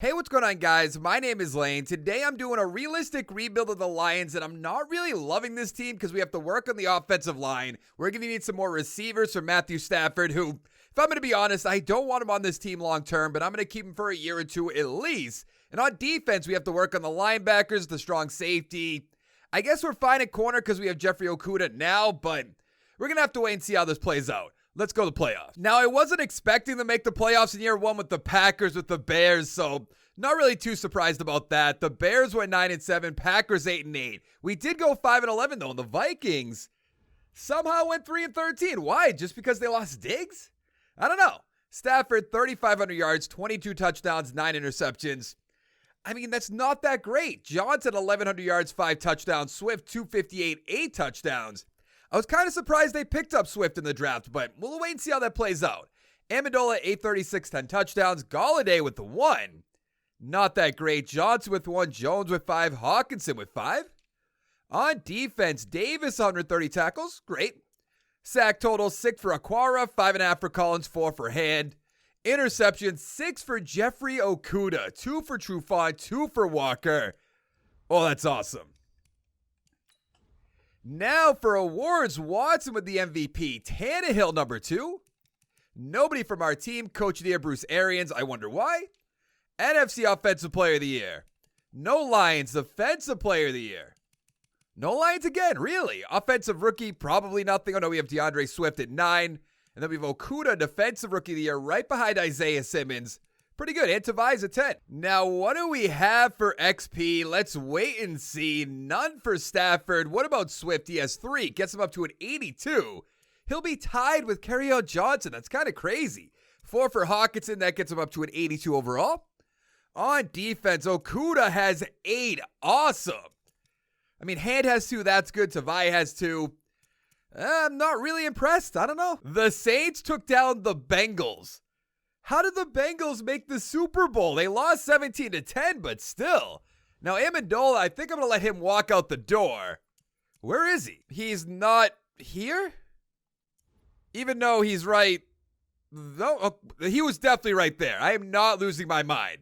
Hey, what's going on, guys? My name is Lane. Today I'm doing a realistic rebuild of the Lions, and I'm not really loving this team because we have to work on the offensive line. We're going to need some more receivers for Matthew Stafford, who, if I'm going to be honest, I don't want him on this team long term, but I'm going to keep him for a year or two at least. And on defense, we have to work on the linebackers, the strong safety. I guess we're fine at corner because we have Jeffrey Okudah now, but we're going to have to wait and see how this plays out. Let's go to the playoffs. Now, I wasn't expecting to make the playoffs in year one with the Packers, with the Bears, so not really too surprised about that. The Bears went 9-7, Packers 8-8. We did go 5-11 though, and the Vikings somehow went 3-13. Why? Just because they lost Diggs? I don't know. Stafford, 3,500 yards, 22 touchdowns, 9 interceptions. I mean, that's not that great. Johnson, 1,100 yards, 5 touchdowns. Swift, 258, 8 touchdowns. I was kind of surprised they picked up Swift in the draft, but we'll wait and see how that plays out. Amendola, 836, 10 touchdowns. Galladay with the 1. Not that great. Johnson with 1. Jones with 5. Hawkinson with 5. On defense, Davis, 130 tackles. Great. Sack total, 6 for Aquara, 5.5 for Collins, 4 for Hand. Interception, 6 for Jeffrey Okudah, 2 for Trufant, 2 for Walker. Oh, that's awesome. Now for awards, Watson with the MVP. Tannehill, number 2. Nobody from our team. Coach of the Year, Bruce Arians. I wonder why. NFC Offensive Player of the Year. No Lions. Defensive Player of the Year. No Lions again, really. Offensive Rookie, probably nothing. Oh no, we have DeAndre Swift at 9. And then we have Okudah, Defensive Rookie of the Year, right behind Isaiah Simmons. Pretty good. And Tavai's at 10. Now, what do we have for XP? Let's wait and see. None for Stafford. What about Swift? He has 3. Gets him up to an 82. He'll be tied with Kerryon Johnson. That's kind of crazy. 4 for Hawkinson. That gets him up to an 82 overall. On defense, Okudah has 8. Awesome. I mean, Hand has 2. That's good. Tavai has 2. I'm not really impressed. I don't know. The Saints took down the Bengals. How did the Bengals make the Super Bowl? They lost 17-10, but still. Now, Amendola, I think I'm going to let him walk out the door. Where is he? He's not here? Even though he's right. No, he was definitely right there. I am not losing my mind.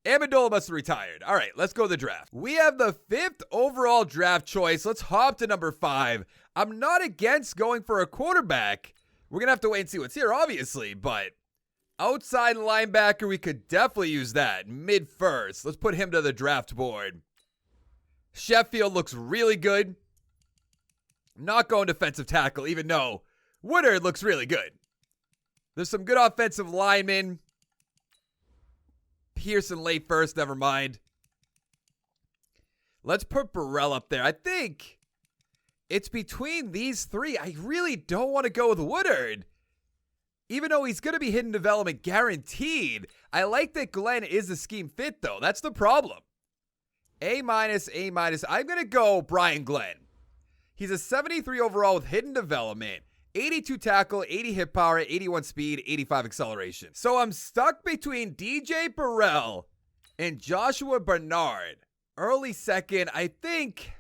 Amendola must have retired. All right, let's go to the draft. We have the 5th overall draft choice. Let's hop to number 5. I'm not against going for a quarterback. We're going to have to wait and see what's here, obviously, but outside linebacker, we could definitely use that. Mid-first. Let's put him to the draft board. Sheffield looks really good. Not going defensive tackle, even though Woodard looks really good. There's some good offensive linemen. Pearson late first, never mind. Let's put Burrell up there. I think it's between these 3. I really don't want to go with Woodard. Even though he's going to be hidden development guaranteed. I like that Glenn is a scheme fit, though. That's the problem. A-, A-. I'm going to go Brian Glenn. He's a 73 overall with hidden development. 82 tackle, 80 hit power, 81 speed, 85 acceleration. So I'm stuck between DJ Burrell and Joshua Bernard. Early second, I think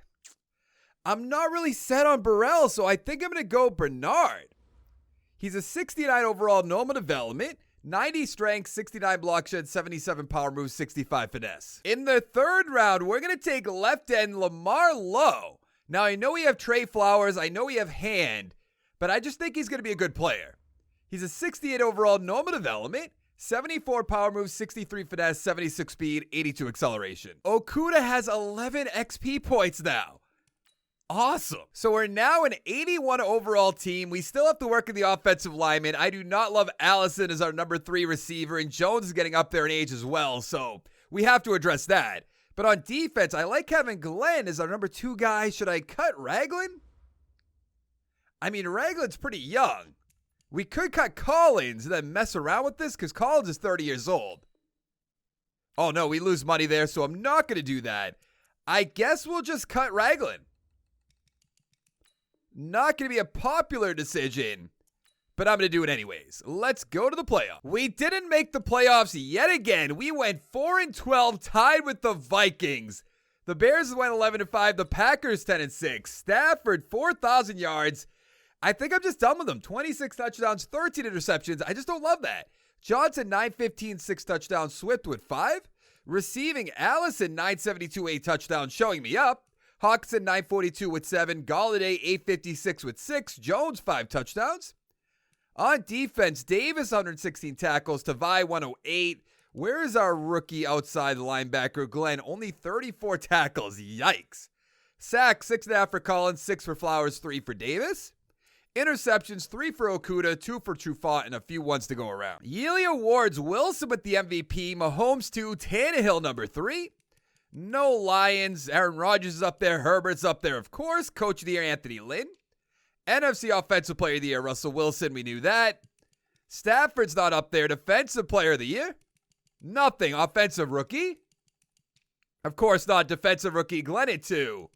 I'm not really set on Burrell, so I think I'm going to go Bernard. He's a 69 overall normal development, 90 strength, 69 block shed, 77 power move, 65 finesse. In the 3rd round, we're going to take left end Lamar Lowe. Now, I know we have Trey Flowers. I know we have Hand. But I just think he's going to be a good player. He's a 68 overall normal development, 74 power move, 63 finesse, 76 speed, 82 acceleration. Okudah has 11 XP points now. Awesome. So we're now an 81 overall team. We still have to work in the offensive lineman. I do not love Allison as our number 3 receiver, and Jones is getting up there in age as well, so we have to address that. But on defense, I like having Glenn as our number 2 guy. Should I cut Ragland? I mean, Ragland's pretty young. We could cut Collins and then mess around with this because Collins is 30 years old. Oh, no, we lose money there, so I'm not going to do that. I guess we'll just cut Ragland. Not going to be a popular decision, but I'm going to do it anyways. Let's go to the playoffs. We didn't make the playoffs yet again. We went 4-12, tied with the Vikings. The Bears went 11-5. The Packers 10-6. Stafford 4,000 yards. I think I'm just done with him. 26 touchdowns, 13 interceptions. I just don't love that. Johnson 9-15, 6 touchdowns. Swift with 5. Receiving, Allison, 972, 8 touchdowns, showing me up. Hawkinson, 942 with 7. Galladay, 856 with 6. Jones, 5 touchdowns. On defense, Davis, 116 tackles. Tavai, 108. Where is our rookie outside linebacker, Glenn? Only 34 tackles. Yikes. Sacks, 6.5 for Collins, 6 for Flowers, 3 for Davis. Interceptions, 3 for Okudah, 2 for Trufant, and a few ones to go around. Yearly awards, Wilson with the MVP, Mahomes 2, Tannehill number 3. No Lions, Aaron Rodgers is up there, Herbert's up there, of course. Coach of the Year, Anthony Lynn. NFC Offensive Player of the Year, Russell Wilson, we knew that. Stafford's not up there. Defensive Player of the Year? Nothing. Offensive Rookie? Of course not. Defensive Rookie, Glenn at 2.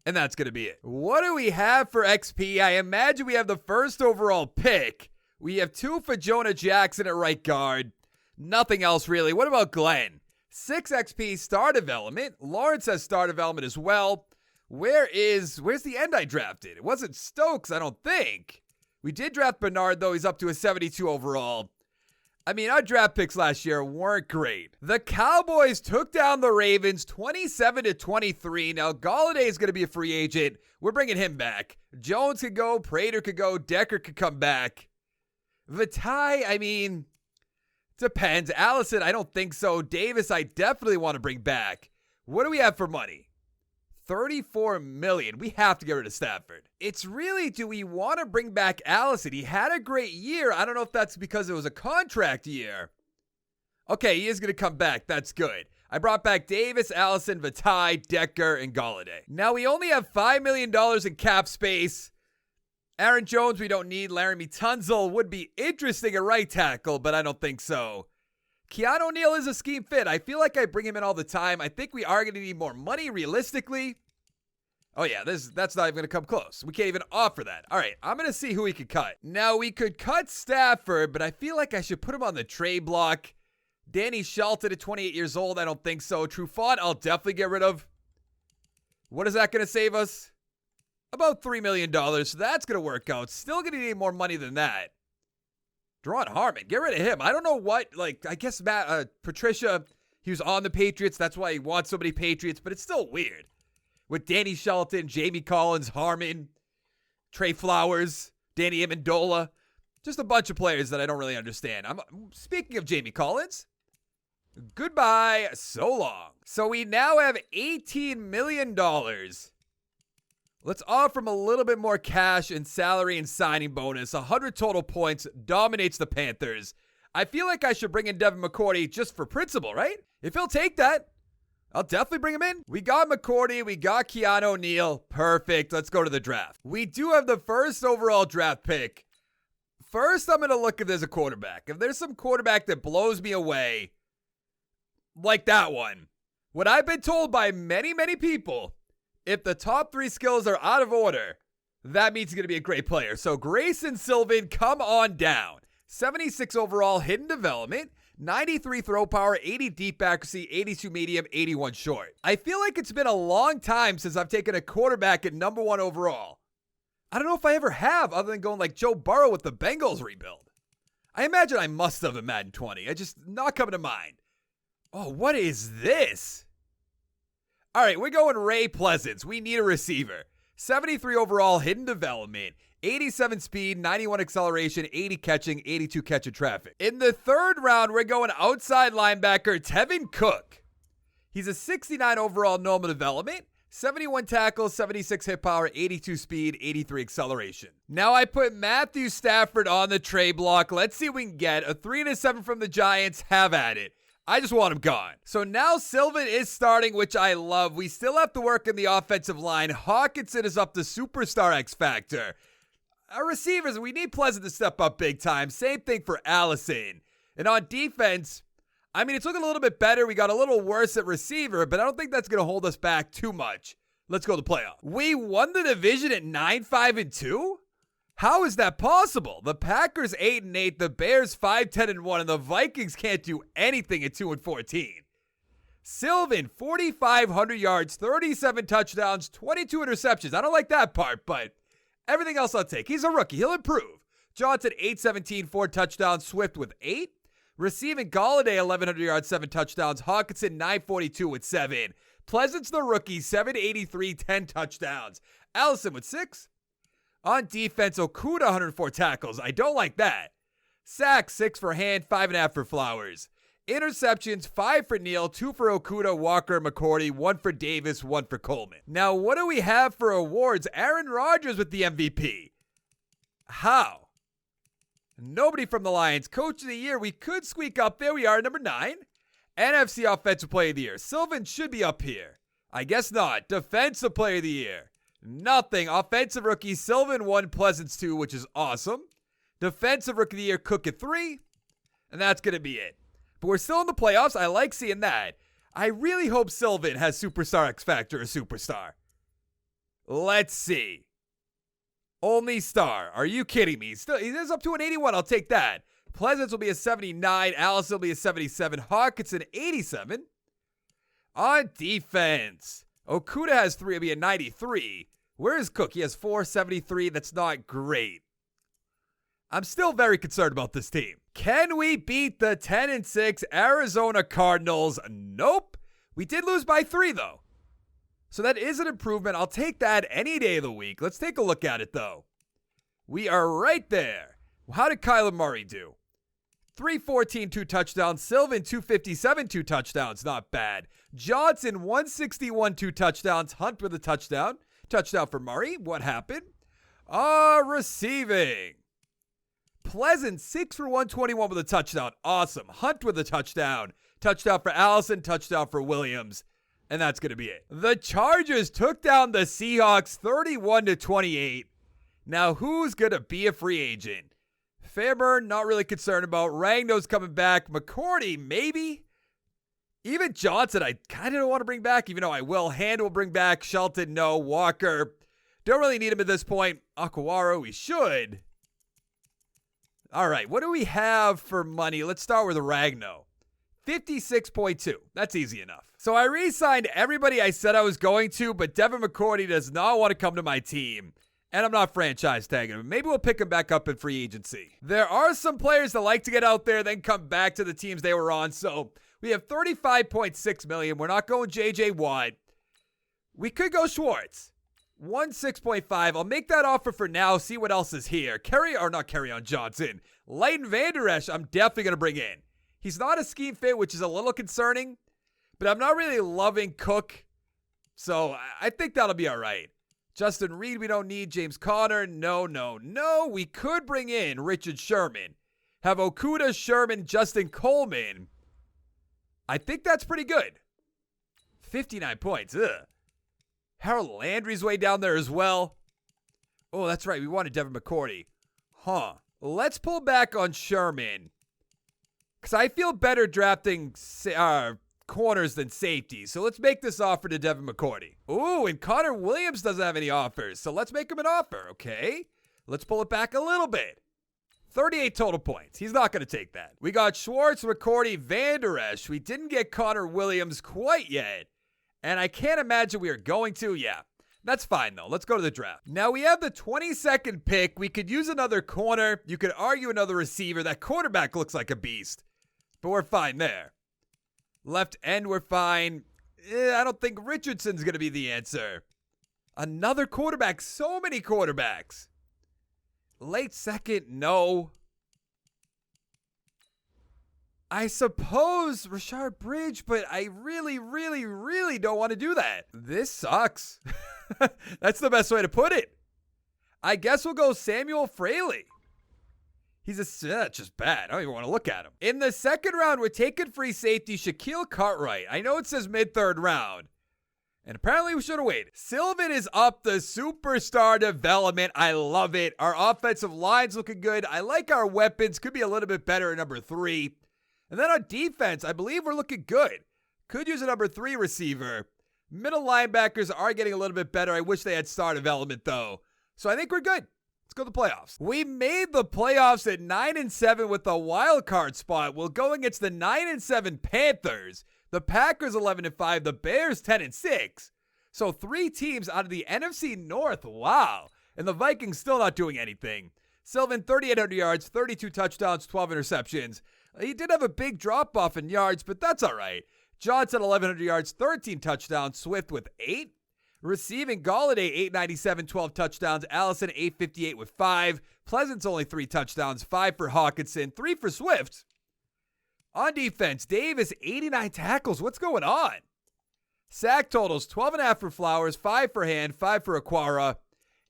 And that's going to be it. What do we have for XP? I imagine we have the first overall pick. We have 2 for Jonah Jackson at right guard. Nothing else really. What about Glenn? 6 XP star development. Lawrence has star development as well. Where's the end I drafted? It wasn't Stokes, I don't think. We did draft Bernard, though. He's up to a 72 overall. I mean, our draft picks last year weren't great. The Cowboys took down the Ravens 27-23. Now, Galladay is going to be a free agent. We're bringing him back. Jones could go. Prater could go. Decker could come back. Vitae, I mean, depends. Allison, I don't think so. Davis, I definitely want to bring back. What do we have for money? $34 million. We have to get rid of Stafford. It's really, do we want to bring back Allison? He had a great year. I don't know if that's because it was a contract year. Okay, he is going to come back. That's good. I brought back Davis, Allison, Vitae, Decker, and Galladay. Now, we only have $5 million in cap space. Aaron Jones, we don't need. Laramie Tunzel would be interesting at right tackle, but I don't think so. Keanu Neal is a scheme fit. I feel like I bring him in all the time. I think we are going to need more money realistically. Oh yeah, that's not even going to come close. We can't even offer that. All right, I'm going to see who we could cut. Now, we could cut Stafford, but I feel like I should put him on the trade block. Danny Shelton at 28 years old, I don't think so. Trufant, I'll definitely get rid of. What is that going to save us? About $3 million, so that's going to work out. Still going to need more money than that. Deron Harmon, get rid of him. I don't know what, I guess Patricia, he was on the Patriots. That's why he wants so many Patriots, but it's still weird. With Danny Shelton, Jamie Collins, Harmon, Trey Flowers, Danny Amendola. Just a bunch of players that I don't really understand. Speaking of Jamie Collins, goodbye, so long. So we now have $18 million. Let's offer him a little bit more cash and salary and signing bonus. 100 total points, dominates the Panthers. I feel like I should bring in Devin McCourty just for principle, right? If he'll take that, I'll definitely bring him in. We got McCourty, we got Keanu Neal. Perfect, let's go to the draft. We do have the first overall draft pick. First, I'm going to look if there's a quarterback. If there's some quarterback that blows me away, like that one, what I've been told by many, many people, if the top 3 skills are out of order, that means he's going to be a great player. So Grayson Sylvan, come on down. 76 overall, hidden development, 93 throw power, 80 deep accuracy, 82 medium, 81 short. I feel like it's been a long time since I've taken a quarterback at number 1 overall. I don't know if I ever have, other than going like Joe Burrow with the Bengals rebuild. I imagine I must have in Madden 20. It's just not coming to mind. Oh, what is this? All right, we're going Ray Pleasance. We need a receiver. 73 overall, hidden development, 87 speed, 91 acceleration, 80 catching, 82 catch of traffic. In the 3rd round, we're going outside linebacker Tevin Cook. He's a 69 overall normal development, 71 tackles, 76 hit power, 82 speed, 83 acceleration. Now I put Matthew Stafford on the trade block. Let's see what we can get. A 3 and a 7 from the Giants. Have at it. I just want him gone. So now Sylvan is starting, which I love. We still have to work in the offensive line. Hawkinson is up to superstar X Factor. Our receivers, we need Pleasant to step up big time. Same thing for Allison. And on defense, I mean, it's looking a little bit better. We got a little worse at receiver, but I don't think that's going to hold us back too much. Let's go to the playoff. We won the division at 9-5-2? How is that possible? The Packers 8-8, the Bears 5-10-1, and the Vikings can't do anything at 2-14. Sylvan, 4,500 yards, 37 touchdowns, 22 interceptions. I don't like that part, but everything else I'll take. He's a rookie. He'll improve. Johnson, 8-17, 4 touchdowns. Swift with 8. Receiving Galladay, 1,100 yards, 7 touchdowns. Hawkinson, 942 with 7. Pleasant's the rookie, 783, 10 touchdowns. Allison with 6. On defense, Okudah, 104 tackles. I don't like that. Sacks, 6 for Hand, 5.5 for Flowers. Interceptions, 5 for Neal, 2 for Okudah, Walker, McCourty, 1 for Davis, 1 for Coleman. Now, what do we have for awards? Aaron Rodgers with the MVP. How? Nobody from the Lions. Coach of the Year, we could squeak up there. We are number 9. NFC Offensive Player of the Year. Sylvan should be up here. I guess not. Defensive Player of the Year. Nothing. Offensive Rookie, Sylvan 1, Pleasance 2, which is awesome. Defensive Rookie of the Year, Cook at 3. And that's going to be it. But we're still in the playoffs. I like seeing that. I really hope Sylvan has Superstar X Factor or Superstar. Let's see. Only star. Are you kidding me? Still, he is up to an 81. I'll take that. Pleasance will be a 79. Allison will be a 77. Hawkinson, 87. On defense, Okudah has 3. It'll be a 93. Where is Cook? He has 473. That's not great. I'm still very concerned about this team. Can we beat the 10-6 Arizona Cardinals? Nope. We did lose by 3, though. So that is an improvement. I'll take that any day of the week. Let's take a look at it, though. We are right there. How did Kyler Murray do? 314, 2 touchdowns. Sylvan, 257, 2 touchdowns. Not bad. Johnson, 161, 2 touchdowns. Hunt with a touchdown. Touchdown for Murray. What happened? Receiving. Pleasant, 6 for 121 with a touchdown. Awesome. Hunt with a touchdown. Touchdown for Allison. Touchdown for Williams. And that's going to be it. The Chargers took down the Seahawks 31-28. Now, who's going to be a free agent? Fairburn, not really concerned about. Ragno's coming back. McCourty, maybe. Even Johnson, I kind of don't want to bring back, even though I will. Hand will bring back. Shelton, no. Walker, don't really need him at this point. Aquaro, we should. All right, what do we have for money? Let's start with Ragno. 56.2. That's easy enough. So I re-signed everybody I said I was going to, but Devin McCourty does not want to come to my team. And I'm not franchise tagging him. Maybe we'll pick him back up in free agency. There are some players that like to get out there, then come back to the teams they were on. So we have $35.6 million. We're not going J.J. Watt. We could go Schwartz. 6.5. I'll make that offer for now. See what else is here. Carry on Johnson. Leighton Vander Esch, I'm definitely going to bring in. He's not a scheme fit, which is a little concerning, but I'm not really loving Cook, so I think that'll be all right. Justin Reed, we don't need. James Conner, no. We could bring in Richard Sherman. Have Okudah, Sherman, Justin Coleman. I think that's pretty good. 59 points. Ugh. Harold Landry's way down there as well. Oh, that's right. We wanted Devin McCourty. Let's pull back on Sherman. Because I feel better drafting corners than safeties. So let's make this offer to Devin McCourty. Ooh, and Connor Williams doesn't have any offers. So let's make him an offer, okay? Let's pull it back a little bit. 38 total points. He's not going to take that. We got Schwartz, McCourty, Vander Esch. We didn't get Connor Williams quite yet. And I can't imagine we are going to. Yeah, that's fine, though. Let's go to the draft. Now, we have the 22nd pick. We could use another corner. You could argue another receiver. That quarterback looks like a beast. But we're fine there. Left end, we're fine. I don't think Richardson's going to be the answer. Another quarterback. So many quarterbacks. Late second, no. I suppose Rashard Bridge, but I really don't want to do that. This sucks. That's the best way to put it. I guess we'll go Samuel Fraley. He's just bad. I don't even want to look at him. In the second round, we're taking free safety Shaquille Cartwright. I know it says mid-third round. And apparently we should have waited. Sylvan is up the superstar development. I love it. Our offensive line's looking good. I like our weapons. Could be a little bit better at number 3. And then on defense, I believe we're looking good. Could use a number 3 receiver. Middle linebackers are getting a little bit better. I wish they had star development, though. So I think we're good. Let's go to the playoffs. We made the playoffs at 9-7 with a wild card spot. We'll go against the 9-7 Panthers, the Packers 11-5, the Bears 10-6. So 3 teams out of the NFC North. Wow. And the Vikings still not doing anything. Sylvan, 3,800 yards, 32 touchdowns, 12 interceptions. He did have a big drop-off in yards, but that's all right. Johnson, 1,100 yards, 13 touchdowns. Swift with 8. Receiving, Galladay, 897, 12 touchdowns. Allison, 858 with 5. Pleasant's only 3 touchdowns, 5 for Hawkinson, 3 for Swift. On defense, Davis, 89 tackles. What's going on? Sack totals, 12.5 for Flowers, 5 for Hand, 5 for Aquara.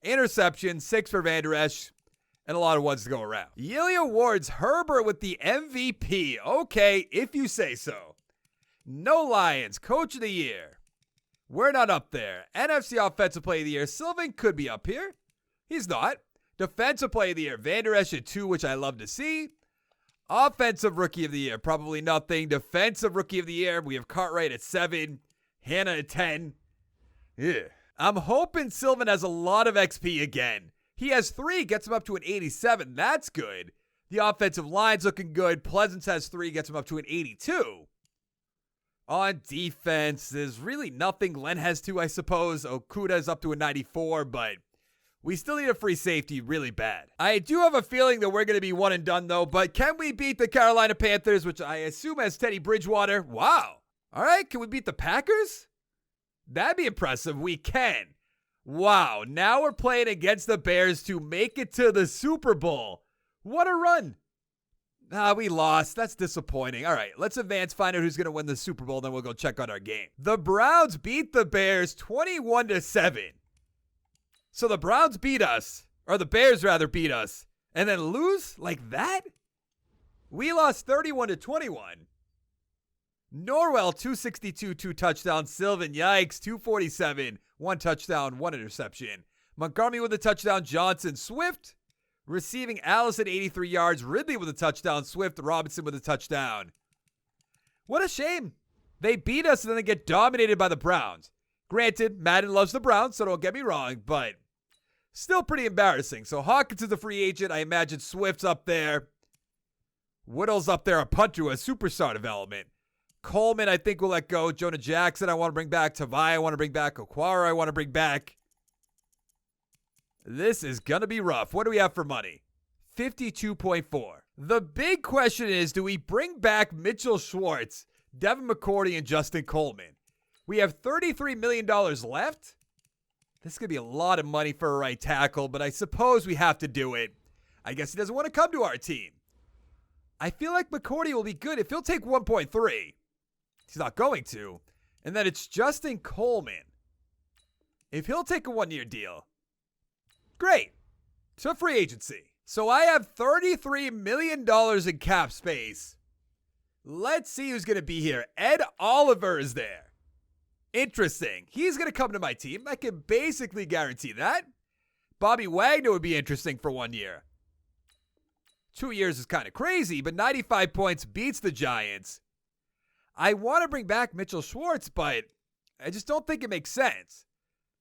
Interception, 6 for Van Der Esch, and a lot of ones to go around. Yearly awards, Herbert with the MVP. Okay, if you say so. No Lions, Coach of the Year. We're not up there. NFC Offensive Player of the Year, Sylvan could be up here. He's not. Defensive Player of the Year, Van Der Esch at 2, which I love to see. Offensive Rookie of the Year, probably nothing. Defensive Rookie of the Year, we have Cartwright at 7. Hannah at 10. Yeah. I'm hoping Sylvan has a lot of XP again. He has 3, gets him up to an 87. That's good. The offensive line's looking good. Pleasance has 3, gets him up to an 82. On defense, there's really nothing. Len has 2, I suppose. Okudah is up to a 94, but we still need a free safety really bad. I do have a feeling that we're going to be one and done, though, but can we beat the Carolina Panthers, which I assume has Teddy Bridgewater? Wow. All right, can we beat the Packers? That'd be impressive. We can. Wow, now we're playing against the Bears to make it to the Super Bowl. What a run. We lost. That's disappointing. All right, let's advance, find out who's going to win the Super Bowl, then we'll go check out our game. The Browns beat the Bears 21-7. So the Browns beat us, or the Bears rather beat us, and then lose like that? We lost 31-21. Norwell, 262, 2 touchdowns. Sylvan, yikes, 247, 1 touchdown, 1 interception. Montgomery with a touchdown. Johnson, Swift. Receiving, Allison, 83 yards. Ridley with a touchdown. Swift, Robinson with a touchdown. What a shame. They beat us and then they get dominated by the Browns. Granted, Madden loves the Browns, so don't get me wrong, but still pretty embarrassing. So Hawkins is a free agent. I imagine Swift's up there. Whittle's up there, a punter, a superstar development. Coleman, I think we'll let go. Jonah Jackson, I want to bring back. Tavai, I want to bring back. Aquara, I want to bring back. This is going to be rough. What do we have for money? 52.4. The big question is, do we bring back Mitchell Schwartz, Devin McCourty, and Justin Coleman? We have $33 million left. This could be a lot of money for a right tackle, but I suppose we have to do it. I guess he doesn't want to come to our team. I feel like McCourty will be good if he'll take 1.3. He's not going to. And then it's Justin Coleman. If he'll take a 1-year deal, great. To free agency. So I have $33 million in cap space. Let's see who's going to be here. Ed Oliver is there. Interesting. He's going to come to my team. I can basically guarantee that. Bobby Wagner would be interesting for 1 year. 2 years is kind of crazy, but 95 points beats the Giants. I want to bring back Mitchell Schwartz, but I just don't think it makes sense.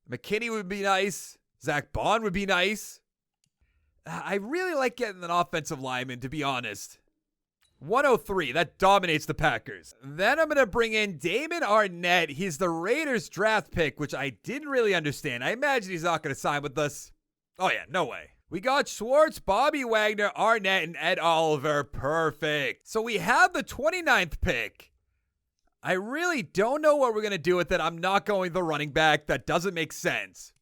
McKinney would be nice. Zach Bond would be nice. I really like getting an offensive lineman, to be honest. 103, that dominates the Packers. Then I'm going to bring in Damon Arnett. He's the Raiders draft pick, which I didn't really understand. I imagine he's not going to sign with us. Oh yeah, no way. We got Schwartz, Bobby Wagner, Arnett, and Ed Oliver. Perfect. So we have the 29th pick. I really don't know what we're going to do with it. I'm not going the running back. That doesn't make sense.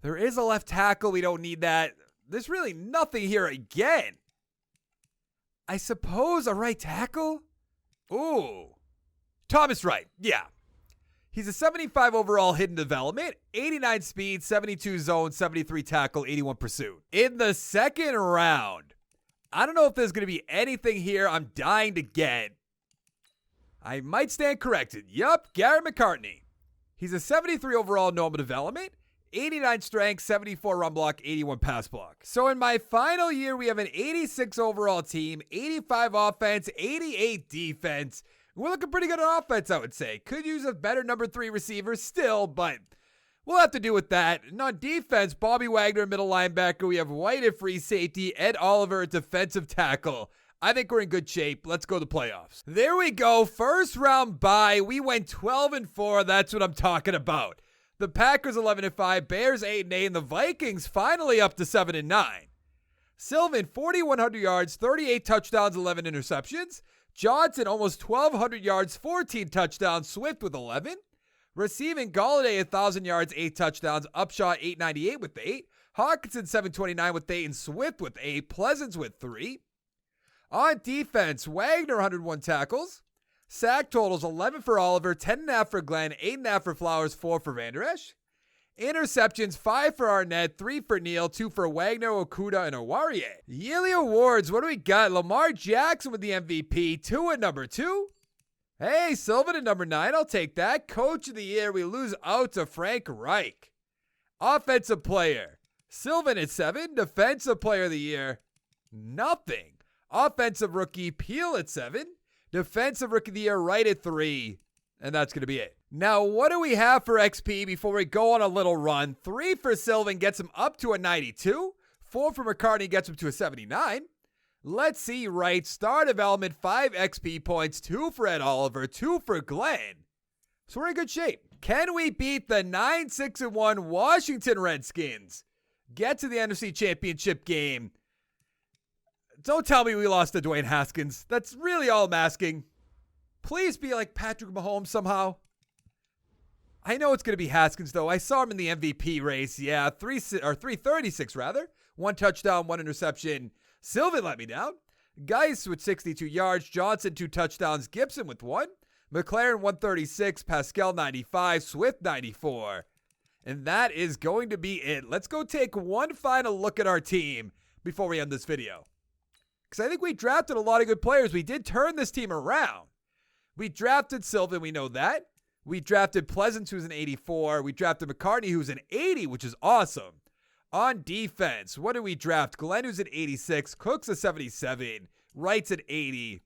There is a left tackle. We don't need that. There's really nothing here again. I suppose a right tackle? Ooh. Thomas Wright. Yeah. He's a 75 overall hidden development, 89 speed, 72 zone, 73 tackle, 81 pursuit. In the second round, I don't know if there's going to be anything here I'm dying to get. I might stand corrected. Yup, Garrett McCartney. He's a 73 overall normal development, 89 strength, 74 run block, 81 pass block. So in my final year, we have an 86 overall team, 85 offense, 88 defense. We're looking pretty good on offense, I would say. Could use a better number 3 receiver still, but we'll have to do with that. And on defense, Bobby Wagner, middle linebacker. We have White at free safety, Ed Oliver at defensive tackle. I think we're in good shape. Let's go to the playoffs. There we go. First round bye. We went 12-4. That's what I'm talking about. The Packers 11-5, Bears 8-8, and the Vikings finally up to 7-9. Sylvan, 4,100 yards, 38 touchdowns, 11 interceptions. Johnson, almost 1,200 yards, 14 touchdowns. Swift with 11. Receiving, Galladay, 1,000 yards, 8 touchdowns. Upshaw, 898 with 8. Hawkinson, 729 with 8. And Swift with 8. Pleasance with 3. On defense, Wagner, 101 tackles. Sack totals, 11 for Oliver, 10.5 for Glenn, 8.5 for Flowers, 4 for Van Der Esch. Interceptions, 5 for Arnett, 3 for Neal, 2 for Wagner, Okudah, and Owarie. Yearly awards, what do we got? Lamar Jackson with the MVP, 2 at number 2. Hey, Sylvan at number 9, I'll take that. Coach of the year, we lose out to Frank Reich. Offensive player, Sylvan at 7. Defensive player of the year, nothing. Offensive rookie, Peel at 7. Defensive rookie of the year, Wright at 3. And that's going to be it. Now, what do we have for XP before we go on a little run? 3 for Sylvan gets him up to a 92. 4 for McCartney gets him to a 79. Let's see, Wright. Star development, 5 XP points. 2 for Ed Oliver. 2 for Glenn. So we're in good shape. Can we beat the 9-6-1 Washington Redskins? Get to the NFC Championship game. Don't tell me we lost to Dwayne Haskins. That's really all I'm asking. Please be like Patrick Mahomes somehow. I know it's going to be Haskins, though. I saw him in the MVP race. Yeah, 336 rather. 1 touchdown, 1 interception. Sylvan let me down. Geis with 62 yards. Johnson, 2 touchdowns. Gibson with 1. McLaren, 136. Pascal, 95. Swift, 94. And that is going to be it. Let's go take one final look at our team before we end this video. Because I think we drafted a lot of good players. We did turn this team around. We drafted Sylvan, we know that. We drafted Pleasance, who's an 84. We drafted McCartney, who's an 80, which is awesome. On defense, what did we draft? Glenn, who's an 86. Cook's a 77. Wright's an 80.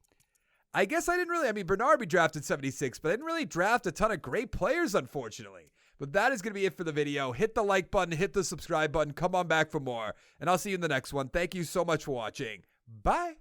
I guess Bernard we drafted 76, but I didn't really draft a ton of great players, unfortunately. But that is going to be it for the video. Hit the like button, hit the subscribe button, come on back for more. And I'll see you in the next one. Thank you so much for watching. Bye.